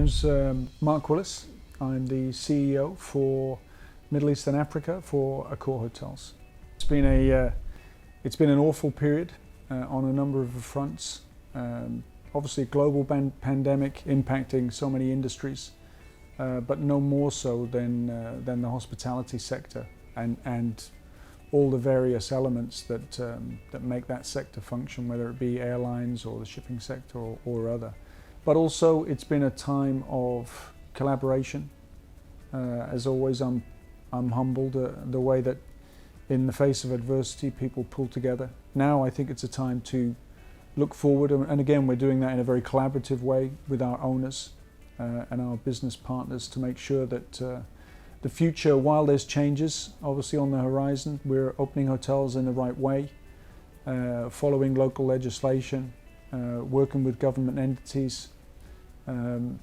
name's Mark Willis. I'm the CEO for Middle East and Africa for Accor Hotels. It's been an awful period on a number of fronts. Obviously, a global pandemic impacting so many industries, but no more so than the hospitality sector and all the various elements that make that sector function, whether it be airlines or the shipping sector or other. But also, it's been a time of collaboration. As always, I'm humbled the way that in the face of adversity, people pull together. Now I think it's a time to look forward, and again, we're doing that in a very collaborative way with our owners and our business partners to make sure that the future, while there's changes obviously on the horizon, we're opening hotels in the right way, following local legislation, working with government entities. And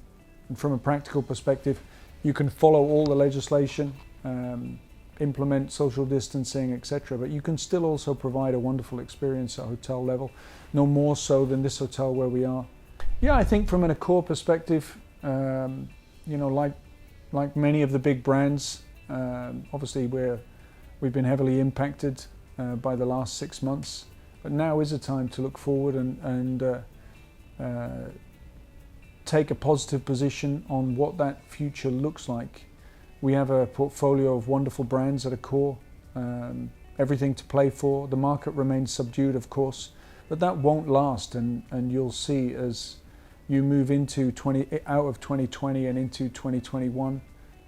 from a practical perspective, you can follow all the legislation, implement social distancing, etc. But you can still also provide a wonderful experience at hotel level, no more so than this hotel where we are. Yeah, I think from an Accor perspective, like many of the big brands, obviously we've been heavily impacted by the last 6 months. But now is a time to look forward and take a positive position on what that future looks like. We have a portfolio of wonderful brands at Accor, everything to play for. The market remains subdued, of course, but that won't last, and you'll see as you move out of 2020 and into 2021,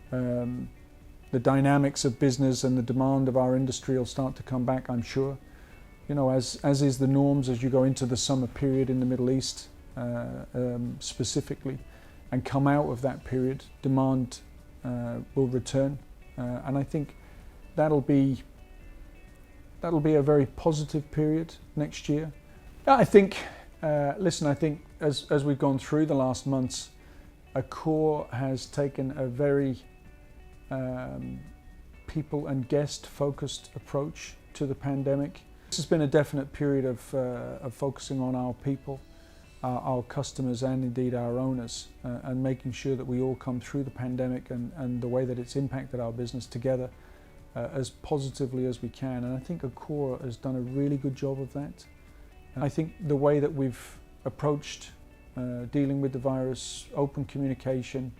the dynamics of business and the demand of our industry will start to come back, I'm sure. You know, as is the norms as you go into the summer period in the Middle East, specifically, and come out of that period, demand will return, and I think that'll be a very positive period next year. I think, I think as we've gone through the last months, Accor has taken a very people and guest focused approach to the pandemic. This has been a definite period of focusing on our people, our customers, and indeed our owners, and making sure that we all come through the pandemic and the way that it's impacted our business together as positively as we can. And I think Accor has done a really good job of that. I think the way that we've approached dealing with the virus, open communication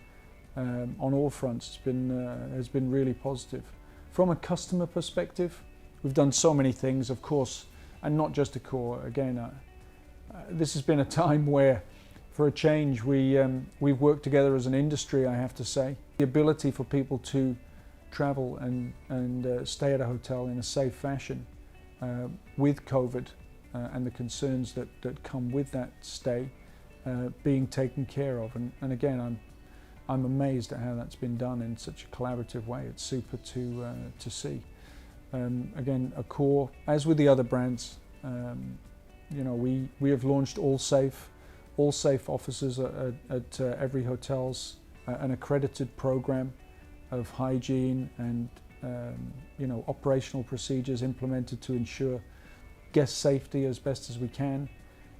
on all fronts has been really positive. From a customer perspective, we've done so many things, of course, and not just Accor. Again, this has been a time where, for a change, we've worked together as an industry, I have to say. The ability for people to travel and stay at a hotel in a safe fashion with COVID and the concerns that come with that stay being taken care of. And again, I'm amazed at how that's been done in such a collaborative way. It's super to see. Again, Accor, as with the other brands, we have launched All Safe offices at every hotel's an accredited program of hygiene and operational procedures implemented to ensure guest safety as best as we can.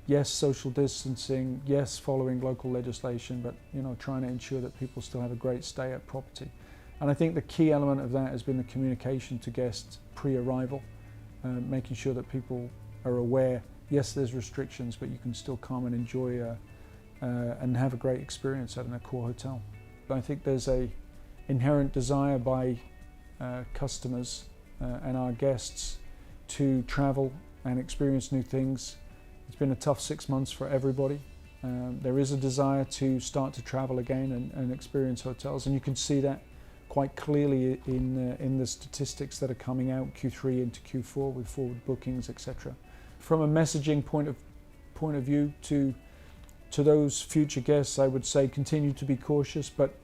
Yes, social distancing, yes, following local legislation, but trying to ensure that people still have a great stay at property. And I think the key element of that has been the communication to guests pre-arrival, making sure that people are aware. Yes, there's restrictions, but you can still come and enjoy and have a great experience at an Accor hotel. I think there's a inherent desire by customers and our guests to travel and experience new things. It's been a tough 6 months for everybody. There is a desire to start to travel again and experience hotels, and you can see that quite clearly in the statistics that are coming out Q3 into Q4 with forward bookings, etc. From a messaging point of view to those future guests, I would say continue to be cautious, but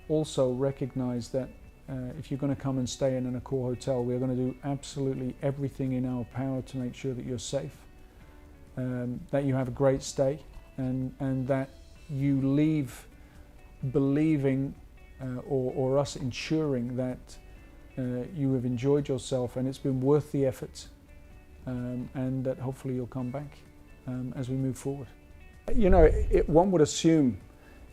also recognize that if you're going to come and stay in an Accor hotel, we're going to do absolutely everything in our power to make sure that you're safe, that you have a great stay, and that you leave believing or us ensuring that you have enjoyed yourself and it's been worth the effort, and that hopefully you'll come back as we move forward. One would assume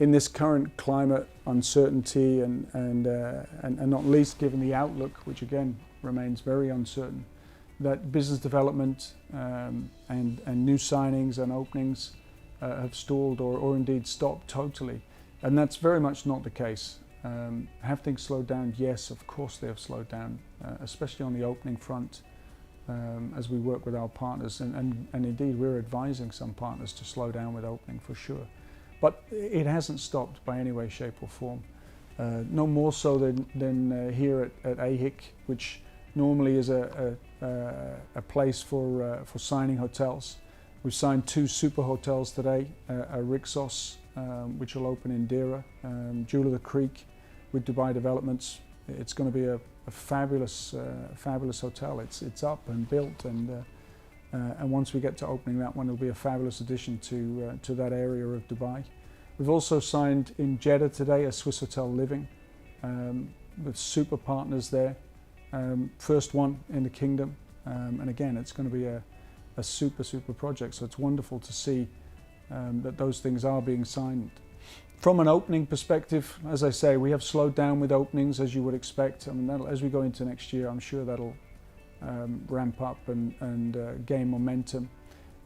in this current climate uncertainty and not least given the outlook, which again remains very uncertain, that business development and new signings and openings have stalled or indeed stopped totally. And that's very much not the case. Have things slowed down? Yes, of course they have slowed down, especially on the opening front as we work with our partners. And indeed, we're advising some partners to slow down with opening for sure. But it hasn't stopped by any way, shape or form. No more so than here at AHIC, which normally is a place for signing hotels. We've signed 2 super hotels today, a Rixos, which will open in Deira, Jewel of the Creek with Dubai Developments. It's going to be a fabulous hotel. It's up and built, and once we get to opening that one, it'll be a fabulous addition to that area of Dubai. We've also signed in Jeddah today a Swiss Hotel Living with super partners there. First one in the kingdom, and again, it's going to be a super project. So it's wonderful to see that those things are being signed. From an opening perspective, as I say, we have slowed down with openings, as you would expect. I mean, as we go into next year, I'm sure that'll ramp up and gain momentum.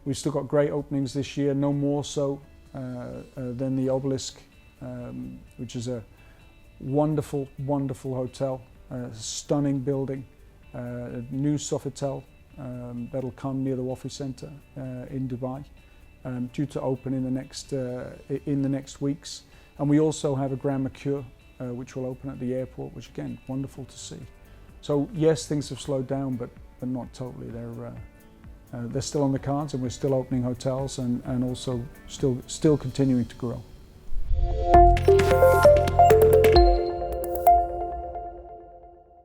We've still got great openings this year, no more so than the Obelisk, which is a wonderful hotel, a stunning building, a new Sofitel that'll come near the Wafi Centre in Dubai, due to open in the next weeks. And we also have a Grand Mercure, which will open at the airport, which again, wonderful to see. So yes, things have slowed down, but not totally. They're still on the cards, and we're still opening hotels and also still continuing to grow.